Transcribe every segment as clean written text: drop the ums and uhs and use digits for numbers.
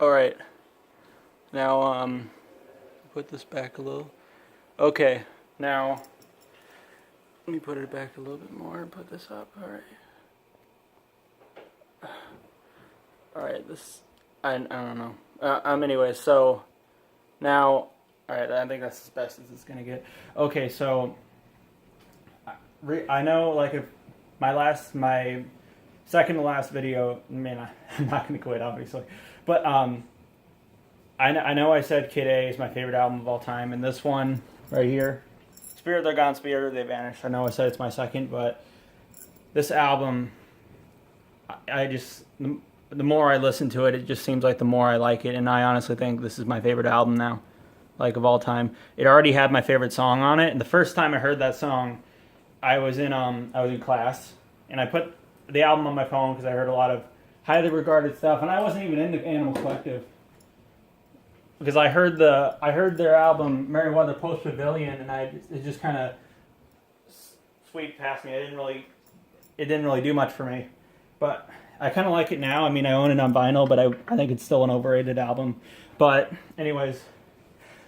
Alright. Now, put this back a little. Okay, now, let me put it back a little bit more and put this up. Alright. Alright, I don't know. Anyway, so, now, alright, I think that's as best as it's gonna get. Okay, so, I know, like, if my second to last video, man, I'm not gonna quit, obviously, but, I know I said Kid A is my favorite album of all time, and this one right here, Spirit They're Gone, Spirit They Vanished. I know I said it's my second, but this album, I just, the more I listen to it, it just seems like the more I like it, and I honestly think this is my favorite album now, like of all time. It already had my favorite song on it, and the first time I heard that song, I was in class, and I put the album on my phone because I heard a lot of highly regarded stuff, and I wasn't even into Animal Collective. Because I heard their album Merriweather Post Pavilion, and it just kind of sweeped past me. It didn't really do much for me, but I kind of like it now. I mean, I own it on vinyl, but I think it's still an overrated album. But anyways,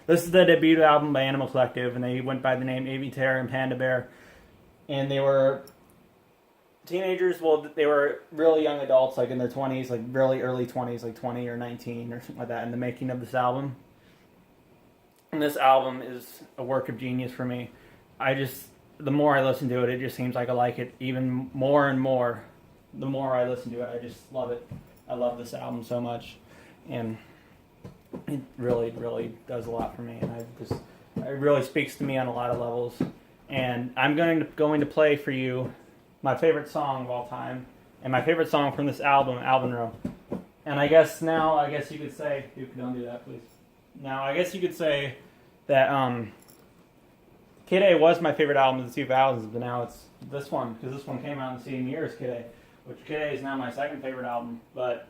this is the debut album by Animal Collective, and they went by the name Avey, Tare, and Panda Bear, and they were teenagers. Well, they were really young adults, like in their 20s, like really early 20s, like 20 or 19 or something like that, in the making of this album. And this album is a work of genius for me. The more I listen to it, it just seems like I like it even more and more. The more I listen to it, I just love it. I love this album so much, and it really, really does a lot for me. And it really speaks to me on a lot of levels. And I'm going to play for you my favorite song of all time, and my favorite song from this album, Alvin Row. And I guess you could say, Duke, don't do that, please. Now, I guess you could say that Kid A was my favorite album of the 2000s, but now it's this one, because this one came out in the same year as Kid A, which Kid A is now my second favorite album. But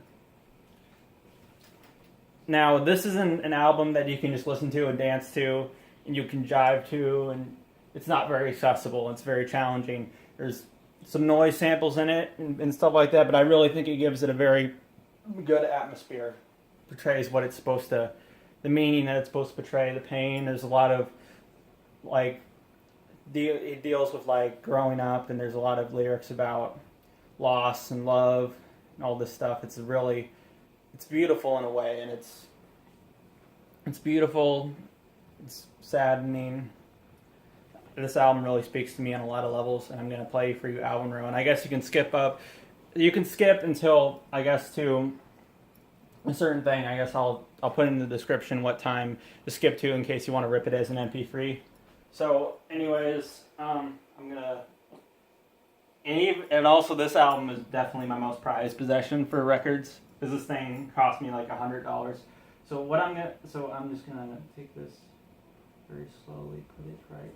now, this isn't an album that you can just listen to and dance to, and you can jive to, and it's not very accessible. It's very challenging. There's some noise samples in it and stuff like that, but I really think it gives it a very good atmosphere. Portrays what it's supposed to, the meaning that it's supposed to portray, the pain. There's a lot of, like, it deals with, like, growing up, and there's a lot of lyrics about loss and love and all this stuff. It's beautiful in a way, and it's beautiful, it's saddening. This album really speaks to me on a lot of levels, and I'm going to play for you Alvin Row. And I guess you can skip until, I guess, to a certain thing. I guess I'll put in the description what time to skip to in case you want to rip it as an MP3. So, anyways, I'm going to... And also, this album is definitely my most prized possession for records, because this thing cost me like $100. So I'm just going to take this very slowly, put it right here.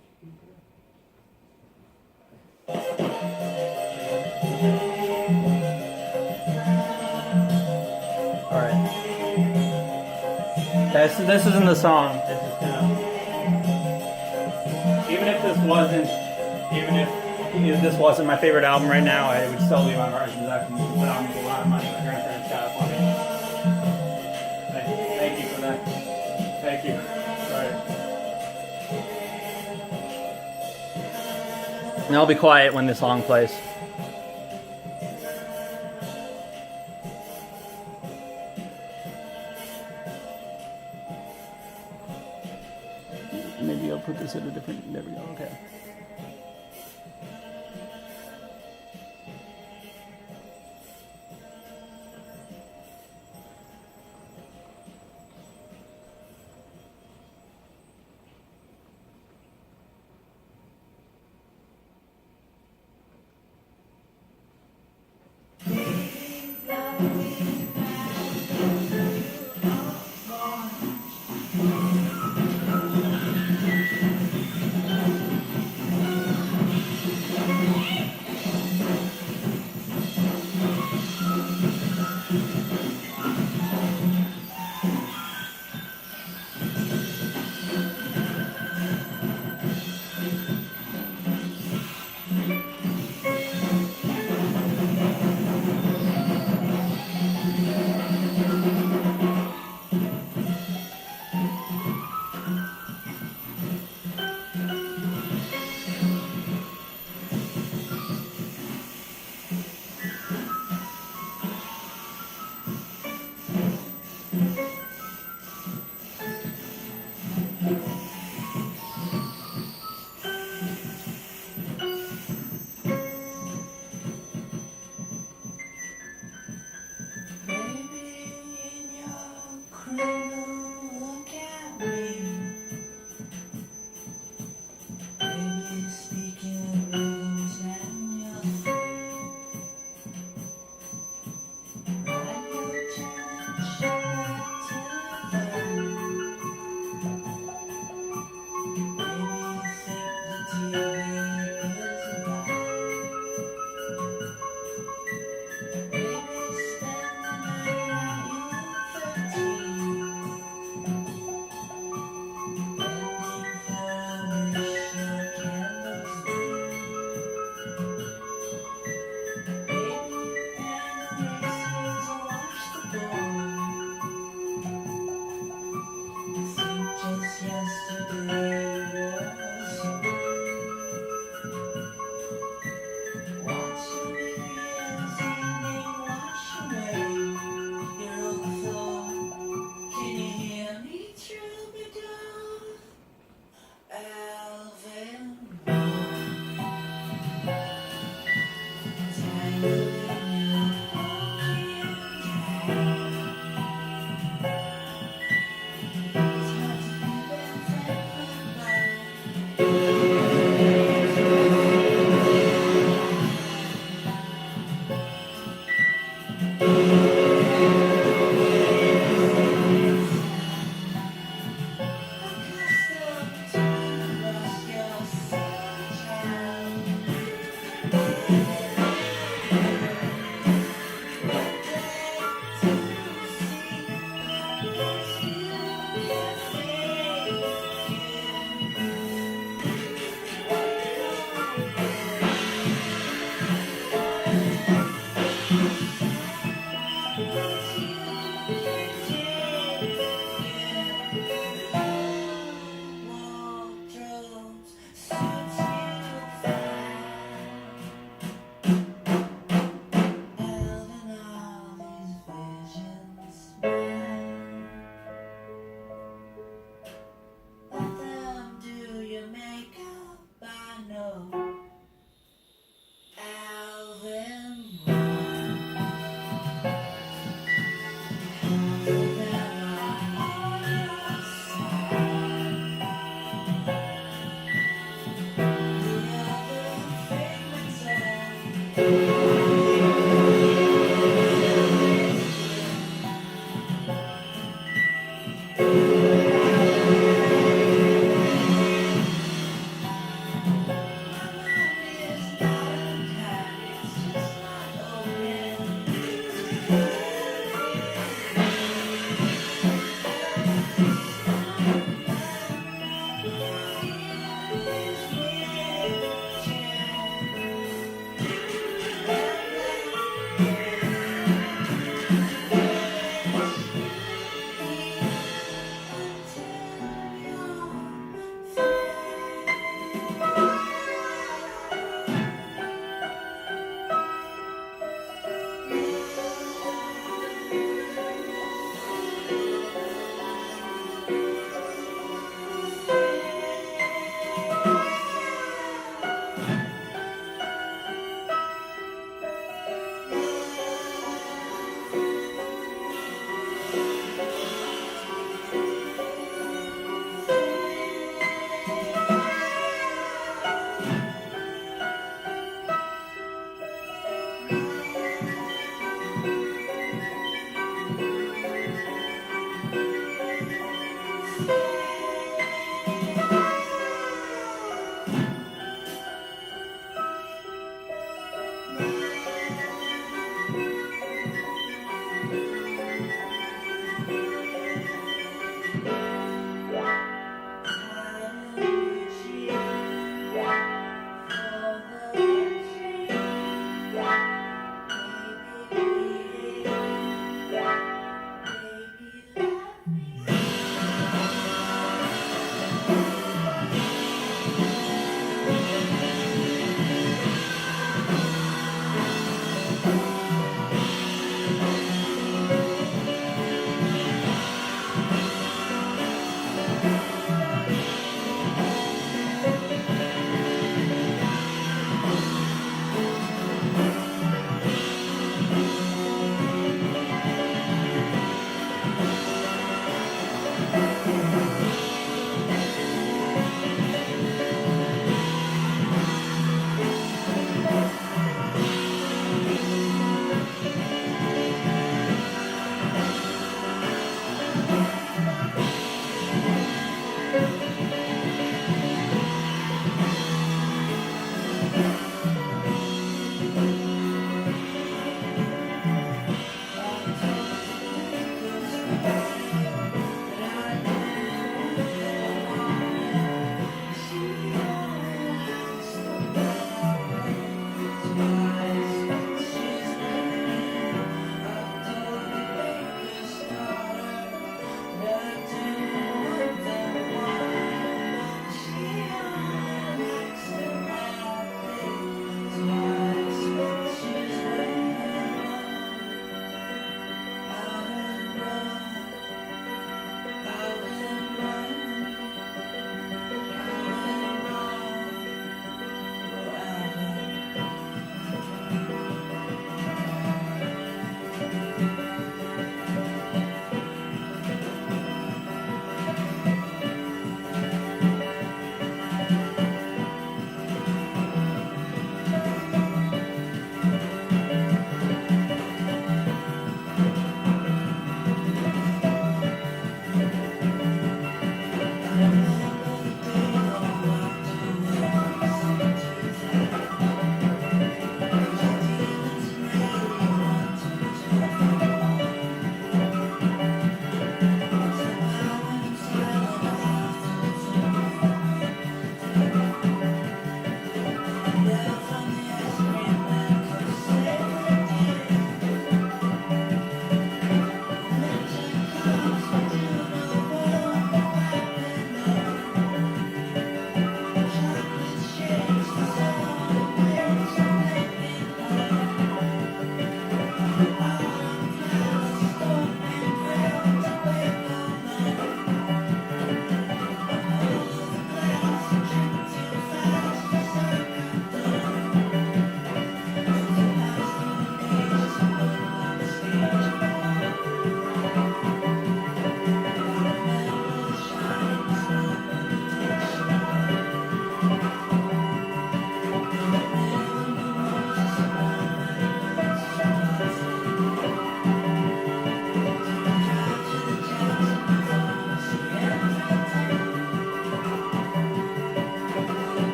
Alright. This isn't the song. It's just even if this wasn't my favorite album right now, it would still be my prized possession. It would put on me a lot of money. My grandparents got it for me. Thank you for that. Thank you. And I'll be quiet when this song plays. Maybe I'll put this at a different... There we go, okay.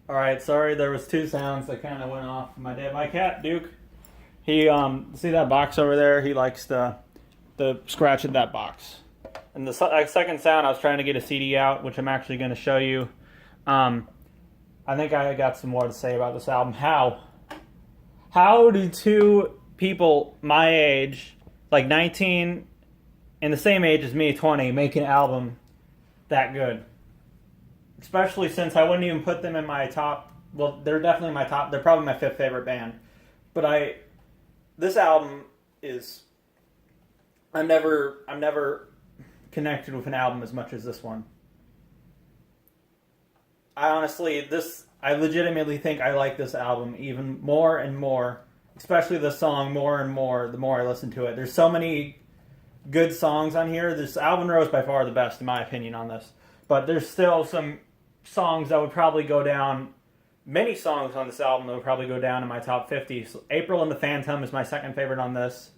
All right, sorry, there was two sounds that kind of went off. My cat Duke, he see that box over there? He likes the scratch at that box. And the second sound, I was trying to get a CD out, which I'm actually going to show you. I think I got some more to say about this album. How do two people my age, like 19, and the same age as me, 20, make an album that good? Especially since I wouldn't even put them in my top. Well, they're definitely my top. They're probably my fifth favorite band. But this album is. I'm never connected with an album as much as this one. I legitimately think I like this album even more and more, especially the song more and more the more I listen to it. There's so many good songs on here. This Alvin is by far the best in my opinion on this. But there's still some songs that would probably go down, many songs on this album that would probably go down in my top 50. So April and the Phantom is my second favorite on this,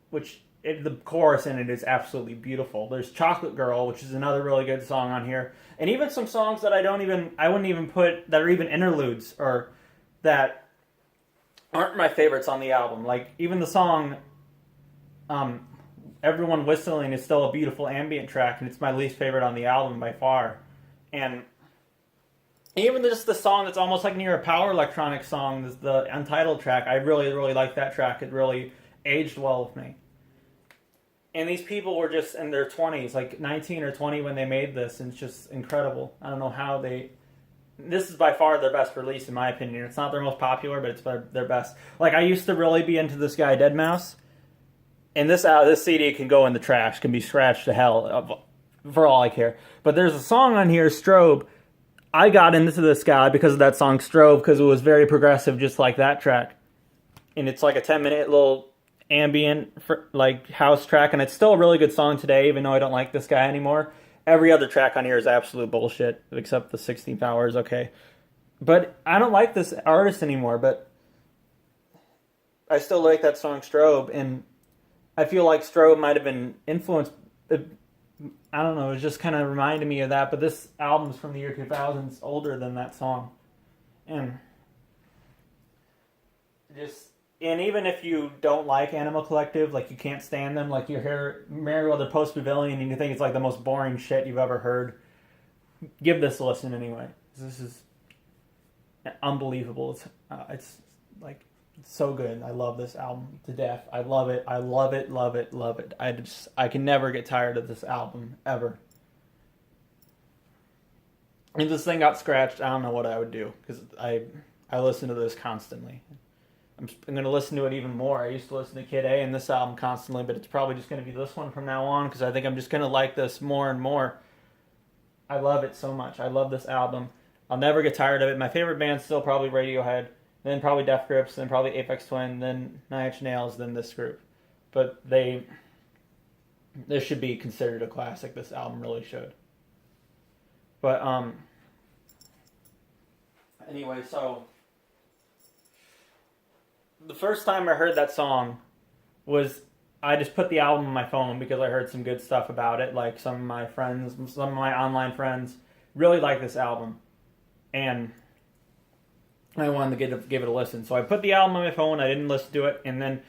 which the chorus in it is absolutely beautiful. There's Chocolate Girl, which is another really good song on here. And even some songs that I wouldn't even put, that are even interludes, or that aren't my favorites on the album. Like, even the song, Everyone Whistling is still a beautiful ambient track, and it's my least favorite on the album by far. And even just the song that's almost like near a power electronic song, the Untitled track, I really, really like that track. It really aged well with me. And these people were just in their 20s, like 19 or 20 when they made this, and it's just incredible. I don't know how this is by far their best release in my opinion. It's not their most popular, but it's their best. Like, I used to really be into this guy deadmau5, and this CD can go in the trash, can be scratched to hell, for all I care. But there's a song on here, Strobe. I got into this guy because of that song Strobe, because it was very progressive, just like that track. And it's like a 10-minute little ambient like house track, and it's still a really good song today, even though I don't like this guy anymore. Every other track on here is absolute bullshit, except the 16th Hour is okay. But I don't like this artist anymore, but I still like that song Strobe, and I feel like Strobe might have been influenced. I don't know, it just kind of reminded me of that, but this album's from the year 2000, it's older than that song. And even if you don't like Animal Collective, like you can't stand them, like you hear Merriweather Post Pavilion and you think it's like the most boring shit you've ever heard, give this a listen anyway. This is unbelievable. It's like, it's so good. I love this album to death. I love it. I love it, love it, love it. I can never get tired of this album, ever. If this thing got scratched, I don't know what I would do, because I listen to this constantly. I'm going to listen to it even more. I used to listen to Kid A and this album constantly, but it's probably just going to be this one from now on, because I think I'm just going to like this more and more. I love it so much. I love this album. I'll never get tired of it. My favorite band's still probably Radiohead, then probably Death Grips, then probably Aphex Twin, then Nine Inch Nails, then this group. But this should be considered a classic. This album really should. But anyway, so the first time I heard that song was, I just put the album on my phone because I heard some good stuff about it. Like, some of my online friends really like this album, and I wanted to give it a listen. So I put the album on my phone. I didn't listen to it, and then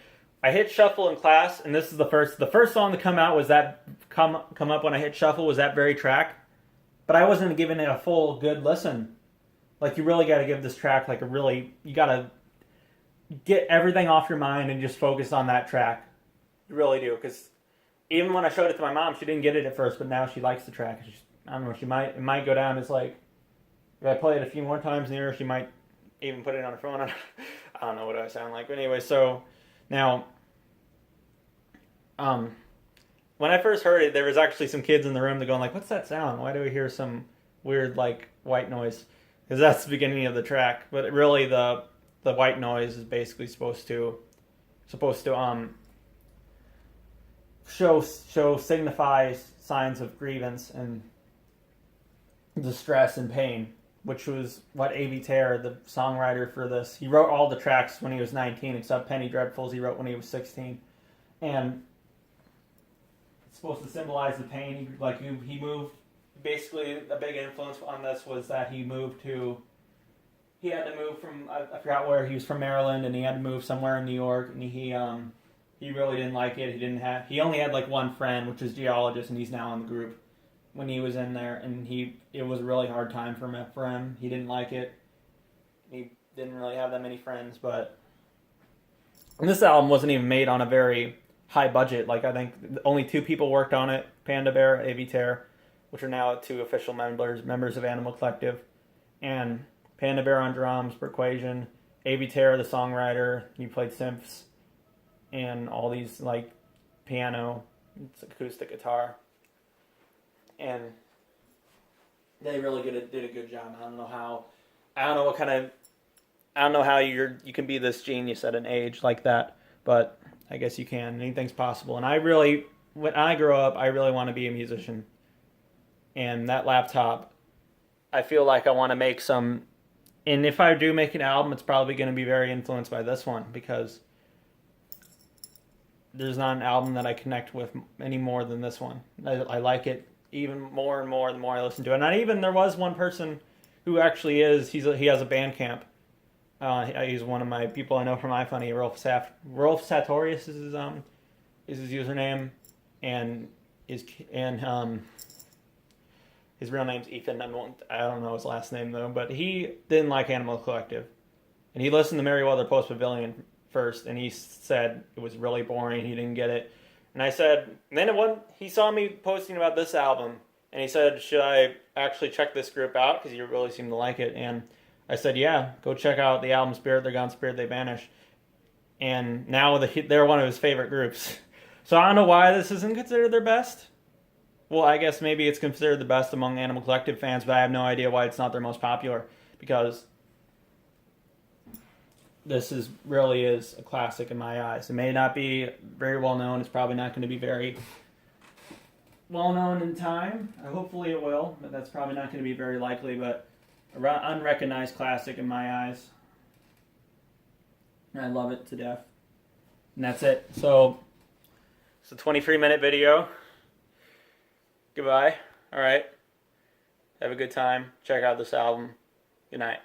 I hit shuffle in class, and this is the first song to come out was that come up when I hit shuffle was that very track, but I wasn't giving it a full good listen. Like, you really got to give this track you got to get everything off your mind and just focus on that track. You really do, because even when I showed it to my mom, she didn't get it at first, but now she likes the track. I don't know, it might go down as like, if I play it a few more times near her, she might even put it on her phone. I don't know what I sound like. But anyway, so now, when I first heard it, there was actually some kids in the room that going like, "What's that sound? Why do we hear some weird like white noise?" Because that's the beginning of the track. But really, the white noise is basically supposed to signify signs of grievance and distress and pain, which was what Avey Tare, the songwriter for this, he wrote all the tracks when he was 19, except Penny Dreadfuls he wrote when he was 16, and it's supposed to symbolize the pain. Like, he moved. Basically, a big influence on this was that he moved to he had to move from, I forgot where, he was from Maryland, and he had to move somewhere in New York, and he really didn't like it. He only had like one friend, which is geologist, and he's now in the group. When he was in there, and it was a really hard time for him. He didn't like it. He didn't really have that many friends, but and this album wasn't even made on a very high budget. Like, I think only 2 people worked on it: Panda Bear, Avey, Tare, which are now 2 official members of Animal Collective, and Panda Bear on drums, percussion, Avey Tare, the songwriter. He played synths and all these, like, piano, acoustic guitar, and they really did a good job. I don't know how you can be this genius at an age like that, but I guess you can. Anything's possible. And when I grow up, I really want to be a musician. And that laptop, I feel like I want to make some, and if I do make an album, it's probably going to be very influenced by this one, because there's not an album that I connect with any more than this one. I like it even more and more the more I listen to it. And there was one person who actually he has a Bandcamp. He's one of my people I know from iFunny. Rolf Sartorius is his username, and his real name's Ethan. I don't know his last name though, but he didn't like Animal Collective, and he listened to Merriweather Post Pavilion first, and he said it was really boring. He didn't get it, and I said, and then he saw me posting about this album, and he said, should I actually check this group out, because you really seem to like it? And I said, yeah, go check out the album Spirit They're Gone, Spirit They Vanish. And now they're one of his favorite groups. So I don't know why this isn't considered their best. Well, I guess maybe it's considered the best among Animal Collective fans, but I have no idea why it's not their most popular, because this really is a classic in my eyes. It may not be very well known. It's probably not going to be very well known in time. Hopefully it will, but that's probably not going to be very likely. But an unrecognized classic in my eyes. And I love it to death. And that's it. So it's a 23-minute video. Goodbye. All right. Have a good time. Check out this album. Good night.